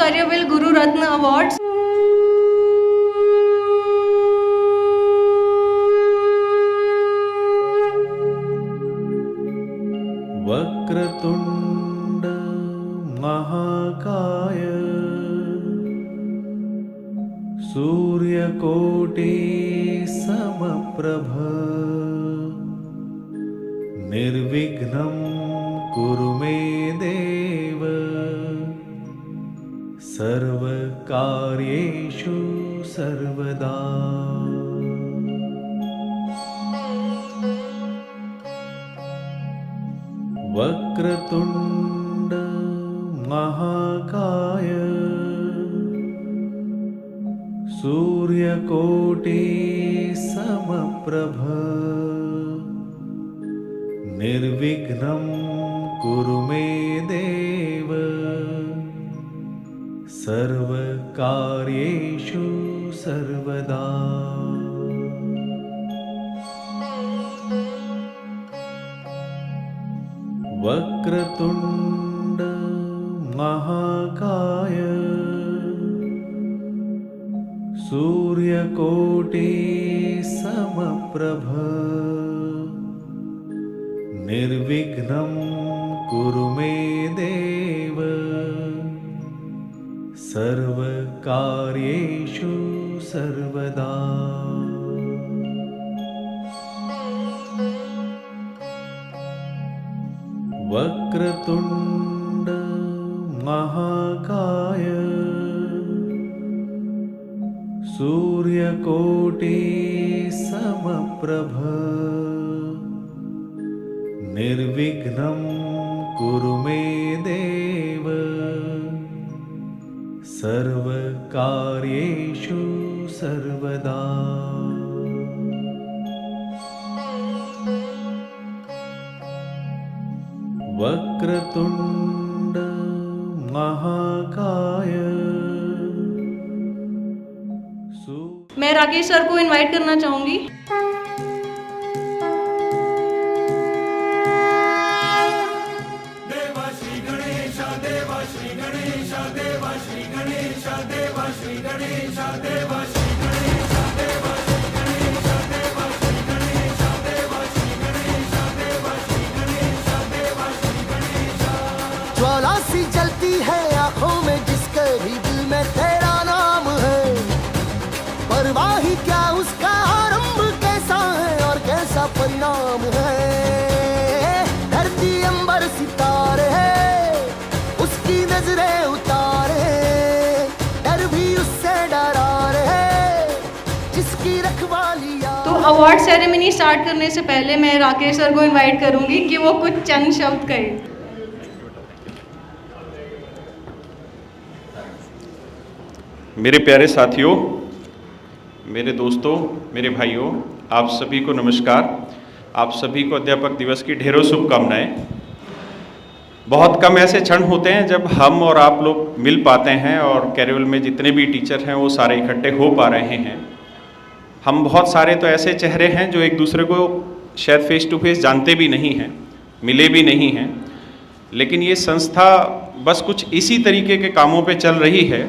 Karyavil Guru Ratna Awards. Vakratunda महाकाय सूर्यकोटि समप्रभ निर्विघ्नं कुरु मे देव सर्वकार्येषु सर्वदा। वक्रतुंड महाकाय सूर्यकोटि समप्रभ निर्विघ्नं कुरु मे देव सर्वकार्येषु सर्वदा। वक्रतुंड महाकाय सूर्यकोटि समप्रभ निर्विघ्नं कुरु मे देव सर्वकार्येषु सर्वदा। वक्रतुंड महाकाय सूर्यकोटि समप्रभ निर्विघ्नं कुरु मे देव सर्वकार्येषु सर्वदा। वक्रतुंड महाकाय। मैं राकेश सर को इनवाइट करना चाहूंगी। देवा श्री गणेश देवा श्री गणेश देवा श्री गणेश देवा श्री गणेश देवा श्री गणेश देवा श्री गणेश देवा श्री गणेश देवा श्री गणेश देवा श्री गणेश देवा श्री गणेश। ज्वाला सी जलती है आंखों में जिसके भी दिल में तेरा नाम है, परवाही क्या उसका आरंभ कैसा है और कैसा परिणाम है। धरती अंबर सितारे है उसकी नजरें उतारे, डर भी उससे डरा रहे जिसकी रखवालियां। तो अवार्ड सेरेमनी स्टार्ट करने से पहले मैं राकेश सर को इनवाइट करूंगी कि वो कुछ चंद शब्द कहें। मेरे प्यारे साथियों, मेरे दोस्तों, मेरे भाइयों, आप सभी को नमस्कार। आप सभी को अध्यापक दिवस की ढेरों शुभकामनाएं। बहुत कम ऐसे क्षण होते हैं जब हम और आप लोग मिल पाते हैं और कैरिवल में जितने भी टीचर हैं वो सारे इकट्ठे हो पा रहे हैं। हम बहुत सारे तो ऐसे चेहरे हैं जो एक दूसरे को शायद फेस टू फेस जानते भी नहीं हैं, मिले भी नहीं हैं, लेकिन ये संस्था बस कुछ इसी तरीके के कामों पे चल रही है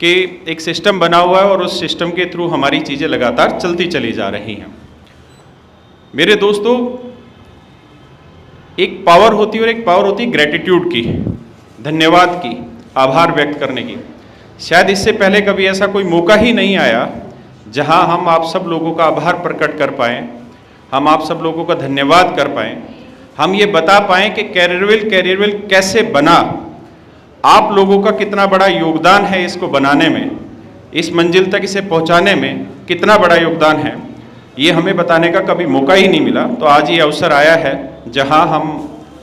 कि एक सिस्टम बना हुआ है और उस सिस्टम के थ्रू हमारी चीज़ें लगातार चलती चली जा रही हैं। मेरे दोस्तों, एक पावर होती है और एक पावर होती है ग्रेटिट्यूड की, धन्यवाद की, आभार व्यक्त करने की। शायद इससे पहले कभी ऐसा कोई मौका ही नहीं आया जहां हम आप सब लोगों का आभार प्रकट कर पाएँ, हम आप सब लोगों का धन्यवाद कर पाएँ, हम ये बता पाएँ कि कैरियरविल कैसे बना, आप लोगों का कितना बड़ा योगदान है इसको बनाने में, इस मंजिल तक इसे पहुंचाने में कितना बड़ा योगदान है, ये हमें बताने का कभी मौका ही नहीं मिला। तो आज ये अवसर आया है जहां हम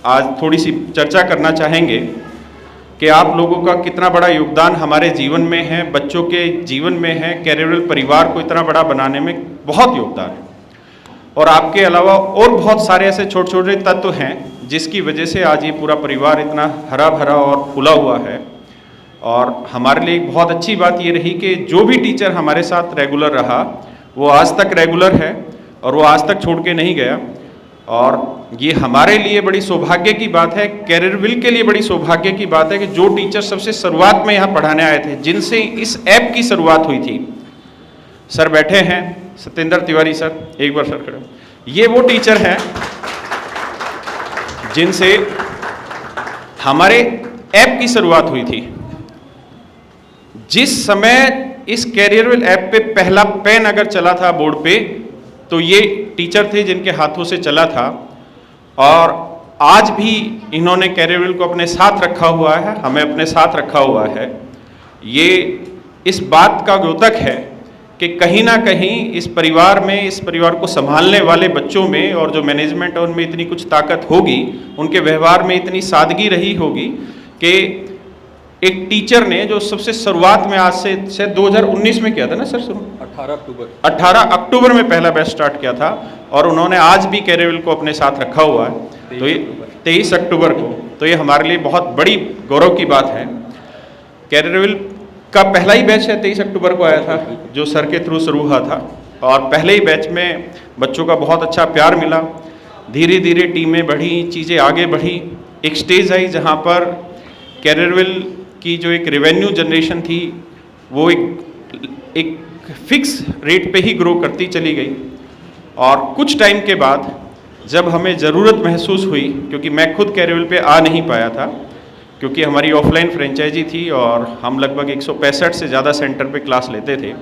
आज थोड़ी सी चर्चा करना चाहेंगे कि आप लोगों का कितना बड़ा योगदान हमारे जीवन में है, बच्चों के जीवन में है, कैरियरविल परिवार को इतना बड़ा बनाने में बहुत योगदान है। और आपके अलावा और बहुत सारे ऐसे छोटे छोटे तत्व हैं जिसकी वजह से आज ये पूरा परिवार इतना हरा भरा और फूला हुआ है। और हमारे लिए एक बहुत अच्छी बात ये रही कि जो भी टीचर हमारे साथ रेगुलर रहा वो आज तक रेगुलर है और वो आज तक छोड़ के नहीं गया। और ये हमारे लिए बड़ी सौभाग्य की बात है, कैरियरविल के लिए बड़ी सौभाग्य की बात है कि जो टीचर सबसे शुरुआत में यहाँ पढ़ाने आए थे, जिनसे इस ऐप की शुरुआत हुई थी, सर बैठे हैं, सत्येंद्र तिवारी सर, एक बार सर खड़े, ये वो टीचर हैं जिनसे हमारे ऐप की शुरुआत हुई थी। जिस समय इस कैरियरविल ऐप पे पहला पेन अगर चला था बोर्ड पे, तो ये टीचर थे जिनके हाथों से चला था, और आज भी इन्होंने कैरियरविल को अपने साथ रखा हुआ है, हमें अपने साथ रखा हुआ है। ये इस बात का द्योतक है कि कहीं ना कहीं इस परिवार में, इस परिवार को संभालने वाले बच्चों में और जो मैनेजमेंट है उनमें इतनी कुछ ताकत होगी, उनके व्यवहार में इतनी सादगी रही होगी कि एक टीचर ने जो सबसे शुरुआत में, आज से शायद 2019 में किया था ना सर, शुरू 18 अक्टूबर में पहला बैच स्टार्ट किया था, और उन्होंने आज भी कैरियरविल को अपने साथ रखा हुआ है, तो ये 23 अक्टूबर को, तो ये हमारे लिए बहुत बड़ी गौरव की बात है। कैरियरविल का पहला ही बैच है 23 अक्टूबर को आया था, जो सर के थ्रू शुरू हुआ था, और पहले ही बैच में बच्चों का बहुत अच्छा प्यार मिला। धीरे धीरे टीमें बढ़ी, चीज़ें आगे बढ़ी, एक स्टेज आई जहाँ पर कैरियरविल की जो एक रेवेन्यू जनरेशन थी वो एक फिक्स रेट पे ही ग्रो करती चली गई। और कुछ टाइम के बाद जब हमें ज़रूरत महसूस हुई, क्योंकि मैं खुद कैरियरविल पे आ नहीं पाया था, क्योंकि हमारी ऑफलाइन फ्रेंचाइजी थी और हम लगभग 165 से ज़्यादा सेंटर पे क्लास लेते थे,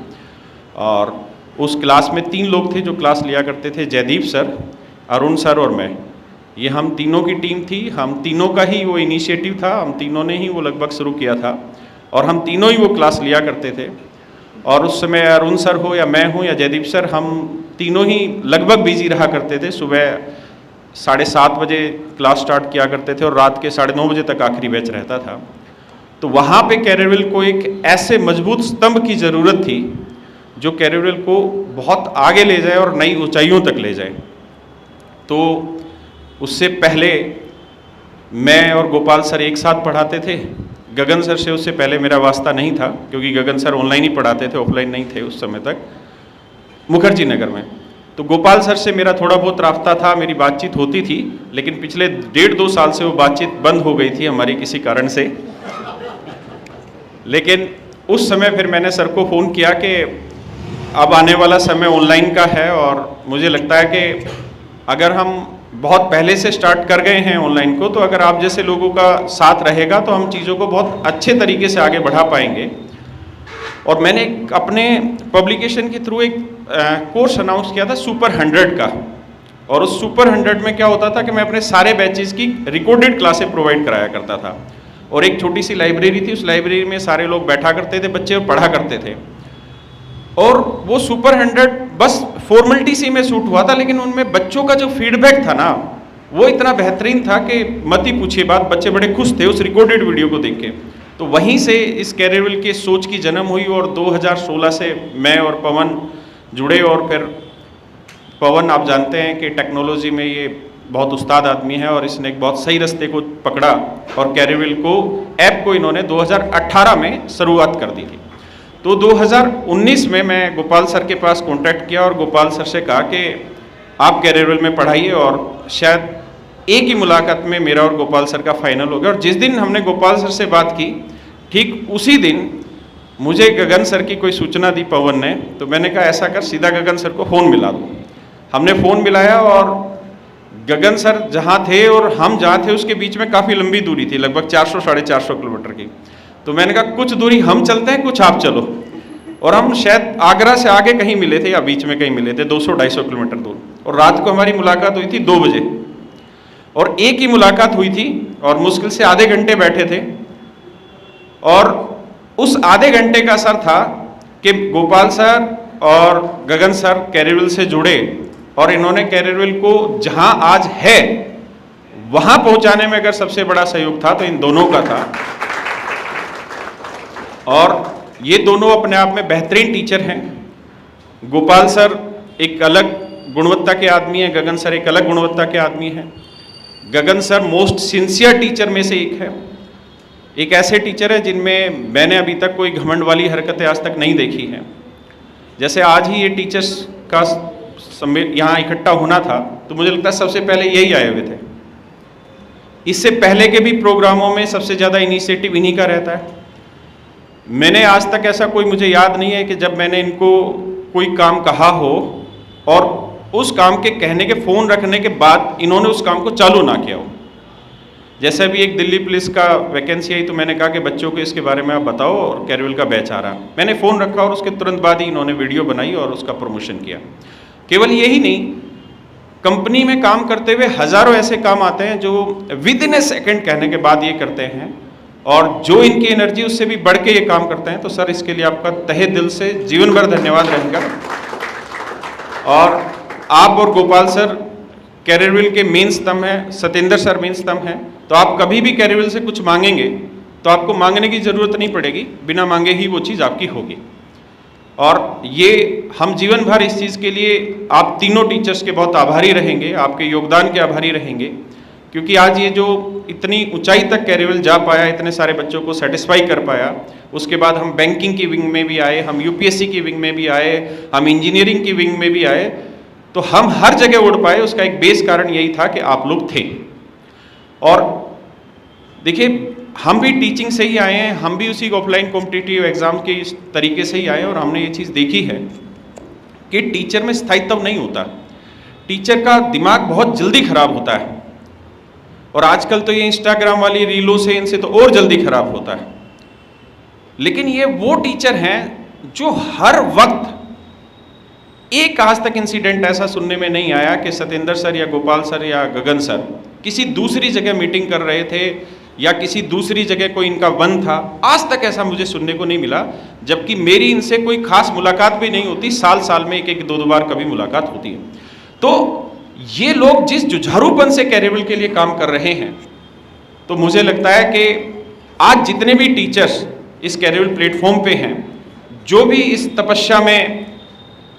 और उस क्लास में 3 लोग थे जो क्लास लिया करते थे, जयदीप सर, अरुण सर और मैं। ये हम तीनों की टीम थी, हम तीनों का ही वो इनिशिएटिव था, हम तीनों ने ही वो लगभग शुरू किया था, और हम तीनों ही वो क्लास लिया करते थे। और उस समय अरुण सर हो या मैं हूँ या जयदीप सर, हम तीनों ही लगभग बिजी रहा करते थे। सुबह 7:30 बजे क्लास स्टार्ट किया करते थे और रात के 9:30 बजे तक आखिरी बैच रहता था। तो वहाँ पे कैरियरविल को एक ऐसे मजबूत स्तंभ की ज़रूरत थी जो कैरियरविल को बहुत आगे ले जाए और नई ऊंचाइयों तक ले जाए। तो उससे पहले मैं और गोपाल सर एक साथ पढ़ाते थे। गगन सर से उससे पहले मेरा वास्ता नहीं था, क्योंकि गगन सर ऑनलाइन ही पढ़ाते थे, ऑफलाइन नहीं थे उस समय तक, मुखर्जी नगर में। तो गोपाल सर से मेरा थोड़ा बहुत राब्ता था, मेरी बातचीत होती थी, लेकिन पिछले 1.5-2 साल से वो बातचीत बंद हो गई थी हमारी किसी कारण से। लेकिन उस समय फिर मैंने सर को फ़ोन किया कि अब आने वाला समय ऑनलाइन का है, और मुझे लगता है कि अगर हम बहुत पहले से स्टार्ट कर गए हैं ऑनलाइन को, तो अगर आप जैसे लोगों का साथ रहेगा तो हम चीज़ों को बहुत अच्छे तरीके से आगे बढ़ा पाएंगे। और मैंने अपने पब्लिकेशन के थ्रू एक कोर्स अनाउंस किया था सुपर 100 का, और उस सुपर 100 में क्या होता था कि मैं अपने सारे बैचेस की रिकॉर्डेड क्लासें प्रोवाइड कराया करता था, और एक छोटी सी लाइब्रेरी थी, उस लाइब्रेरी में सारे लोग बैठा करते थे, बच्चे पढ़ा करते थे। और वो सुपर 100 बस फॉर्मेलिटी सी में शूट हुआ था, लेकिन उनमें बच्चों का जो फीडबैक था ना, वो इतना बेहतरीन था कि मत ही पूछिए बात। बच्चे बड़े खुश थे उस रिकॉर्डेड वीडियो को देख के। तो वहीं से इस कैरियरविल के सोच की जन्म हुई, और 2016 से मैं और पवन जुड़े। और फिर पवन, आप जानते हैं कि टेक्नोलॉजी में ये बहुत उस्ताद आदमी है, और इसने एक बहुत सही रास्ते को पकड़ा, और कैरियरविल को ऐप को इन्होंने 2018 में शुरुआत कर दी थी। तो 2019 में मैं गोपाल सर के पास कांटेक्ट किया और गोपाल सर से कहा कि आप कैरियरविल में पढ़ाइए, और शायद एक ही मुलाकात में मेरा और गोपाल सर का फाइनल हो गया। और जिस दिन हमने गोपाल सर से बात की, ठीक उसी दिन मुझे गगन सर की कोई सूचना दी पवन ने। तो मैंने कहा ऐसा कर, सीधा गगन सर को फ़ोन मिला दो। हमने फ़ोन मिलाया, और गगन सर जहाँ थे और हम जहाँ थे उसके बीच में काफ़ी लंबी दूरी थी, लगभग 400-450 किलोमीटर की। तो मैंने कहा कुछ दूरी हम चलते हैं, कुछ आप चलो। और हम शायद आगरा से आगे कहीं मिले थे या बीच में कहीं मिले थे, 200-250 किलोमीटर दूर। और रात को हमारी मुलाकात हुई थी 2 बजे, और एक ही मुलाकात हुई थी, और मुश्किल से आधे घंटे बैठे थे। और उस आधे घंटे का असर था कि गोपाल सर और गगन सर कैरियरविल से जुड़े, और इन्होंने कैरियरविल को जहां आज है वहां पहुंचाने में अगर सबसे बड़ा सहयोग था तो इन दोनों का था। और ये दोनों अपने आप में बेहतरीन टीचर हैं। गोपाल सर एक अलग गुणवत्ता के आदमी हैं, गगन सर एक अलग गुणवत्ता के आदमी हैं। गगन सर मोस्ट सिंसियर टीचर में से एक है, एक ऐसे टीचर है जिनमें मैंने अभी तक कोई घमंड वाली हरकतें आज तक नहीं देखी हैं। जैसे आज ही ये टीचर्स का यहाँ इकट्ठा होना था, तो मुझे लगता है सबसे पहले यही आए हुए थे। इससे पहले के भी प्रोग्रामों में सबसे ज़्यादा इनिशिएटिव इन्हीं का रहता है। मैंने आज तक ऐसा कोई, मुझे याद नहीं है कि जब मैंने इनको कोई काम कहा हो और उस काम के कहने के फ़ोन रखने के बाद इन्होंने उस काम को चालू ना किया हो। जैसे अभी एक दिल्ली पुलिस का वैकेंसी आई तो मैंने कहा कि बच्चों को इसके बारे में आप बताओ और कैरिवल का बैच आ रहा। मैंने फ़ोन रखा और उसके तुरंत बाद ही इन्होंने वीडियो बनाई और उसका प्रमोशन किया। केवल यही नहीं, कंपनी में काम करते हुए हज़ारों ऐसे काम आते हैं जो विद इन ए सेकेंड कहने के बाद ये करते हैं और जो इनकी एनर्जी उससे भी बढ़ के ये काम करते हैं। तो सर इसके लिए आपका तहे दिल से जीवन भर धन्यवाद रहेगा। और आप और गोपाल सर कैरिवल के मेन स्तंभ हैं, सत्येंद्र सर मेन स्तंभ हैं। तो आप कभी भी कैरिवल से कुछ मांगेंगे तो आपको मांगने की ज़रूरत नहीं पड़ेगी, बिना मांगे ही वो चीज़ आपकी होगी। और ये हम जीवन भर इस चीज़ के लिए आप तीनों टीचर्स के बहुत आभारी रहेंगे, आपके योगदान के आभारी रहेंगे, क्योंकि आज ये जो इतनी ऊंचाई तक कैरिवल जा पाया, इतने सारे बच्चों को सेटिस्फाई कर पाया। उसके बाद हम बैंकिंग की विंग में भी आए, हम यूपीएससी की विंग में भी आए, हम इंजीनियरिंग की विंग में भी आए, तो हम हर जगह उड़ पाए। उसका एक बेस कारण यही था कि आप लोग थे। और देखिए, हम भी टीचिंग से ही आए हैं, हम भी उसी ऑफलाइन कॉम्पिटिटिव एग्जाम के इस तरीके से ही आए और हमने ये चीज़ देखी है कि टीचर में स्थायित्व नहीं होता। टीचर का दिमाग बहुत जल्दी खराब होता है और आजकल तो ये इंस्टाग्राम वाली रीलों से इनसे तो और जल्दी खराब होता है। लेकिन ये वो टीचर हैं जो हर वक्त, एक आज तक इंसिडेंट ऐसा सुनने में नहीं आया कि सत्येंद्र सर या गोपाल सर या गगन सर किसी दूसरी जगह मीटिंग कर रहे थे या किसी दूसरी जगह कोई इनका वन था। आज तक ऐसा मुझे सुनने को नहीं मिला, जबकि मेरी इनसे कोई खास मुलाकात भी नहीं होती। साल साल में एक दो बार कभी मुलाकात होती है। तो ये लोग जिस जुझारूपन से कैरिवल के लिए काम कर रहे हैं, तो मुझे लगता है कि आज जितने भी टीचर्स इस कैरिवल प्लेटफॉर्म पे हैं, जो भी इस तपस्या में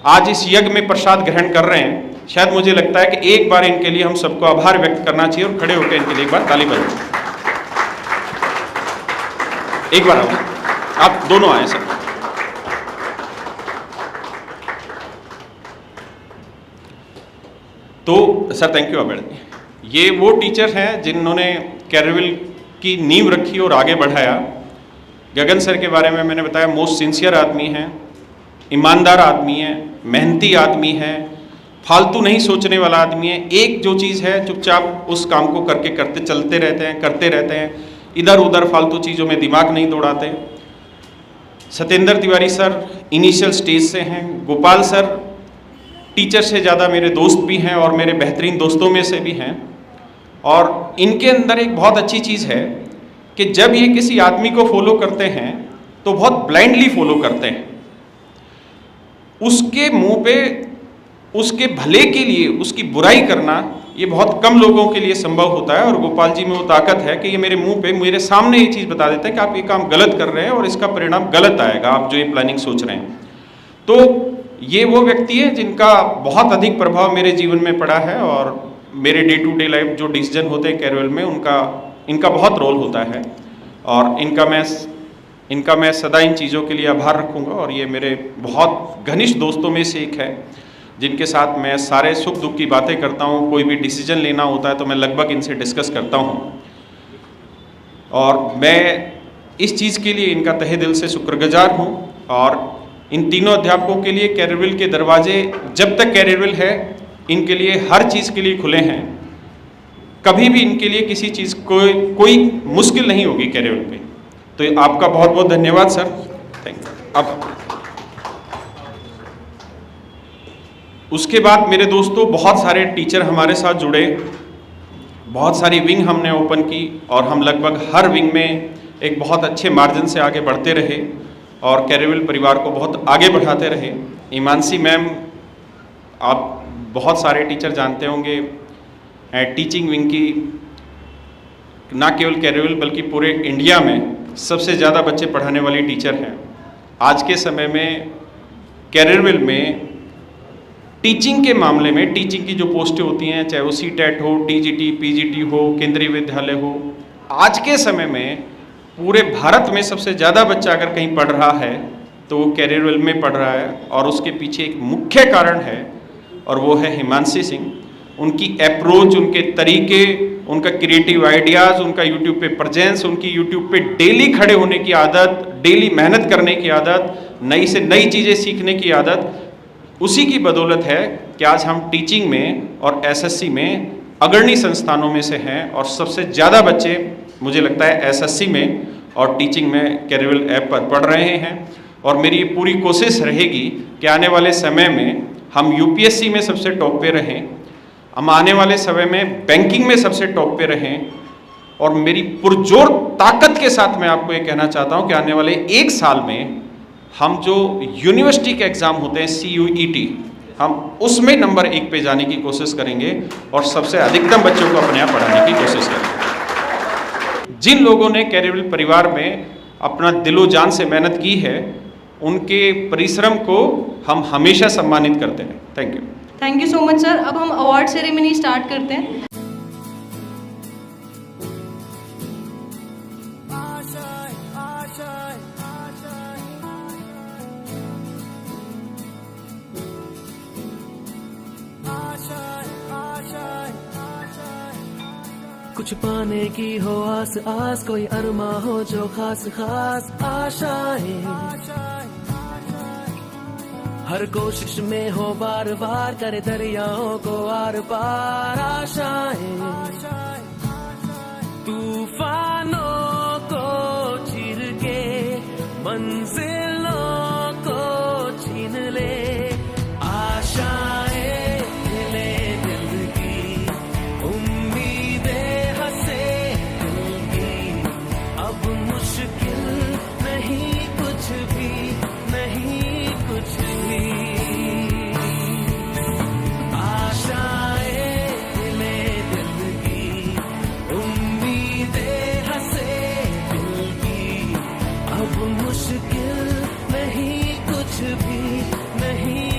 आज इस यज्ञ में प्रसाद ग्रहण कर रहे हैं, शायद मुझे लगता है कि एक बार इनके लिए हम सबको आभार व्यक्त करना चाहिए और खड़े होकर इनके लिए एक बार ताली बजाएं। एक बार आओ, आप दोनों आए सर। तो सर थैंक यू आबेद। ये वो टीचर हैं जिन्होंने कैरिवल की नींव रखी और आगे बढ़ाया। गगन सर के बारे में मैंने बताया, मोस्ट सिंसियर आदमी हैं, ईमानदार आदमी है, मेहनती आदमी है, फालतू नहीं सोचने वाला आदमी है। एक जो चीज़ है चुपचाप उस काम को करते चलते रहते हैं, करते रहते हैं, इधर उधर फालतू चीज़ों में दिमाग नहीं दौड़ाते। Satyendra Tiwari sir initial stage से हैं। गोपाल सर टीचर से ज़्यादा मेरे दोस्त भी हैं और मेरे बेहतरीन दोस्तों में से भी हैं। और इनके अंदर एक बहुत अच्छी चीज़ है कि जब ये किसी आदमी को फॉलो करते हैं तो बहुत ब्लाइंडली फॉलो करते हैं। उसके मुंह पे उसके भले के लिए उसकी बुराई करना ये बहुत कम लोगों के लिए संभव होता है। और गोपाल जी में वो ताकत है कि ये मेरे मुंह पे, मेरे सामने ये चीज़ बता देते हैं कि आप ये काम गलत कर रहे हैं और इसका परिणाम गलत आएगा, आप जो ये प्लानिंग सोच रहे हैं। तो ये वो व्यक्ति है जिनका बहुत अधिक प्रभाव मेरे जीवन में पड़ा है और मेरे डे टू डे लाइफ जो डिसीजन होते हैं कैरिवल में, इनका बहुत रोल होता है। और इनका मैं सदा इन चीज़ों के लिए आभार रखूँगा। और ये मेरे बहुत घनिष्ठ दोस्तों में से एक है जिनके साथ मैं सारे सुख दुख की बातें करता हूँ। कोई भी डिसीजन लेना होता है तो मैं लगभग इनसे डिस्कस करता हूँ। और मैं इस चीज़ के लिए इनका तहे दिल से शुक्रगुजार हूँ। और इन तीनों अध्यापकों के लिए कैरिवल के दरवाजे जब तक कैरिवल है इनके लिए हर चीज़ के लिए खुले हैं। कभी भी इनके लिए किसी चीज़ कोई मुश्किल नहीं होगी कैरिवल पे। तो आपका बहुत बहुत धन्यवाद सर, थैंक यू। अब उसके बाद मेरे दोस्तों बहुत सारे टीचर हमारे साथ जुड़े, बहुत सारी विंग हमने ओपन की और हम लगभग हर विंग में एक बहुत अच्छे मार्जिन से आगे बढ़ते रहे और कैरिवल परिवार को बहुत आगे बढ़ाते रहे। ईमानसी मैम, आप बहुत सारे टीचर जानते होंगे, टीचिंग विंग की ना केवल कैरिवल बल्कि पूरे इंडिया में सबसे ज़्यादा बच्चे पढ़ाने वाली टीचर हैं। आज के समय में कैरिवल में टीचिंग के मामले में, टीचिंग की जो पोस्टें होती हैं, चाहे वो सीटेट हो, टीजीटी, पीजीटी हो, केंद्रीय विद्यालय हो, आज के समय में पूरे भारत में सबसे ज़्यादा बच्चा अगर कहीं पढ़ रहा है तो वो कैरिवल में पढ़ रहा है। और उसके पीछे एक मुख्य कारण है और वो है हिमांशी सिंह। उनकी अप्रोच, उनके तरीके, उनका क्रिएटिव आइडियाज़, उनका यूट्यूब पे प्रेजेंस, उनकी यूट्यूब पे डेली खड़े होने की आदत, डेली मेहनत करने की आदत, नई से नई चीज़ें सीखने की आदत, उसी की बदौलत है कि आज हम टीचिंग में और एसएससी में अग्रणी संस्थानों में से हैं और सबसे ज़्यादा बच्चे मुझे लगता है एसएससी में और टीचिंग में कैरियर ऐप पर पढ़ रहे हैं। और मेरी पूरी कोशिश रहेगी कि आने वाले समय में हम यूपीएससी में सबसे टॉप पे रहें, हम आने वाले समय में बैंकिंग में सबसे टॉप पे रहें। और मेरी पुरजोर ताकत के साथ मैं आपको ये कहना चाहता हूँ कि आने वाले 1 साल में हम जो यूनिवर्सिटी के एग्ज़ाम होते हैं CUET, हम उसमें नंबर 1 पे जाने की कोशिश करेंगे और सबसे अधिकतम बच्चों को अपने यहाँ पढ़ाने की कोशिश करेंगे। जिन लोगों ने कैरियर परिवार में अपना दिलो जान से मेहनत की है, उनके परिश्रम को हम हमेशा सम्मानित करते हैं। Thank you so much sir. अब हम अवार्ड सेरेमनी स्टार्ट करते हैं। कुछ पाने की हो आस आस, कोई अरमा हो जो खास खास आशाएं, हर कोशिश में हो बार बार, करे दरियाओं को आर पार आशाएं, तूफानों को चीर के मंजिलों को छीन ले, आशाएं हिले दिल की, उम्मीदें हंसे दिल की, अब मुश्किल नहीं कुछ भी, नहीं कुछ भी, आशाएं हिले दिल की, उम्मीदें हंसे दिल की, अब मुश्किल नहीं कुछ भी, नहीं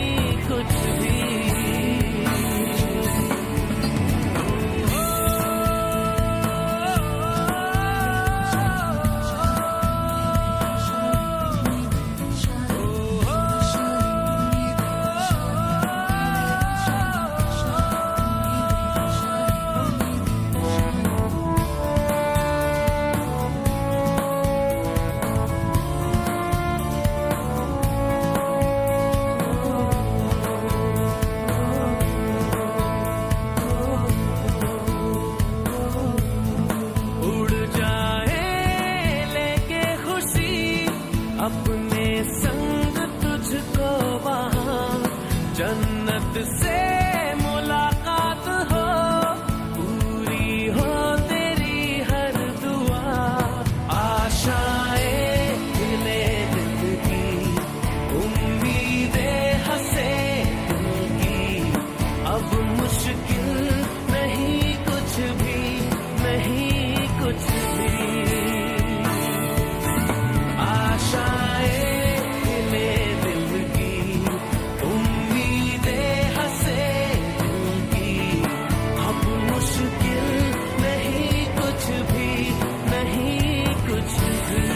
कुछ भी। उड़ जाए लेके खुशी अपने संग तुझको वहाँ, जन्नत से मुलाकात हो, पूरी हो तेरी हर दुआ, आशाएं हिले दिल की, उम्मीदें हंसे दिल की, अब मुश्किल नहीं कुछ भी, नहीं कुछ भी, आशाएं हिले दिल की, उम्मीदें हंसे दिल की, अब मुश्किल नहीं कुछ भी, नहीं कुछ भी।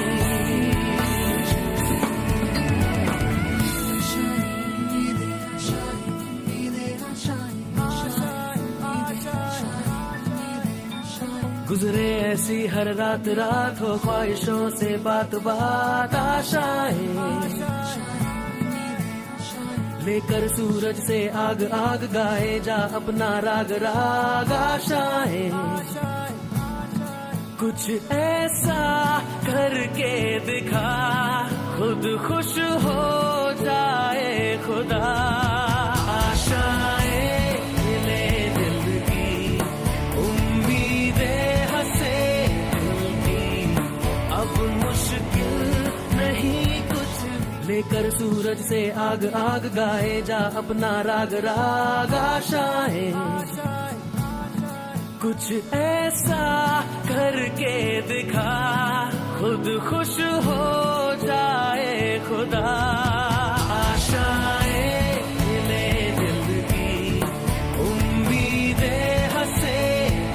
गुजरे ऐसी हर रात रात, हो ख्वाहिशों से बात बात, आशाएं लेकर सूरज से आग आग, गाए जा अपना राग राग, आशाएं कुछ ऐसा करके दिखा, खुद खुश हो जाए खुदा, आशाएं हिले दिल की, उम्मीदें हंसे दिल की, अब मुश्किल नहीं कुछ, लेकर सूरज से आग आग, गाए जा अपना राग राग, आशाएं कुछ ऐसा करके दिखा, खुद खुश हो जाए खुदा, आशाएं हिले दिल की, उम्मीदें हंसे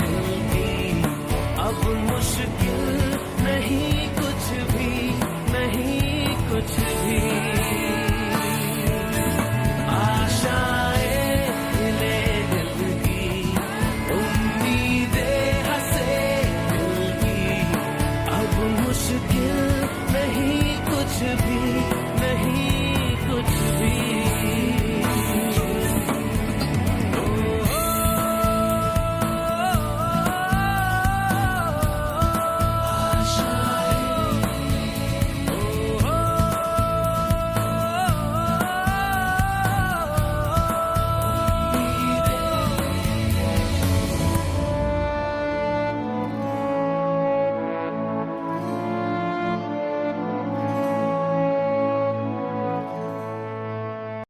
दिल की, अब मुश्किल नहीं कुछ भी, नहीं कुछ भी, आशाएं हिले दिल की, भी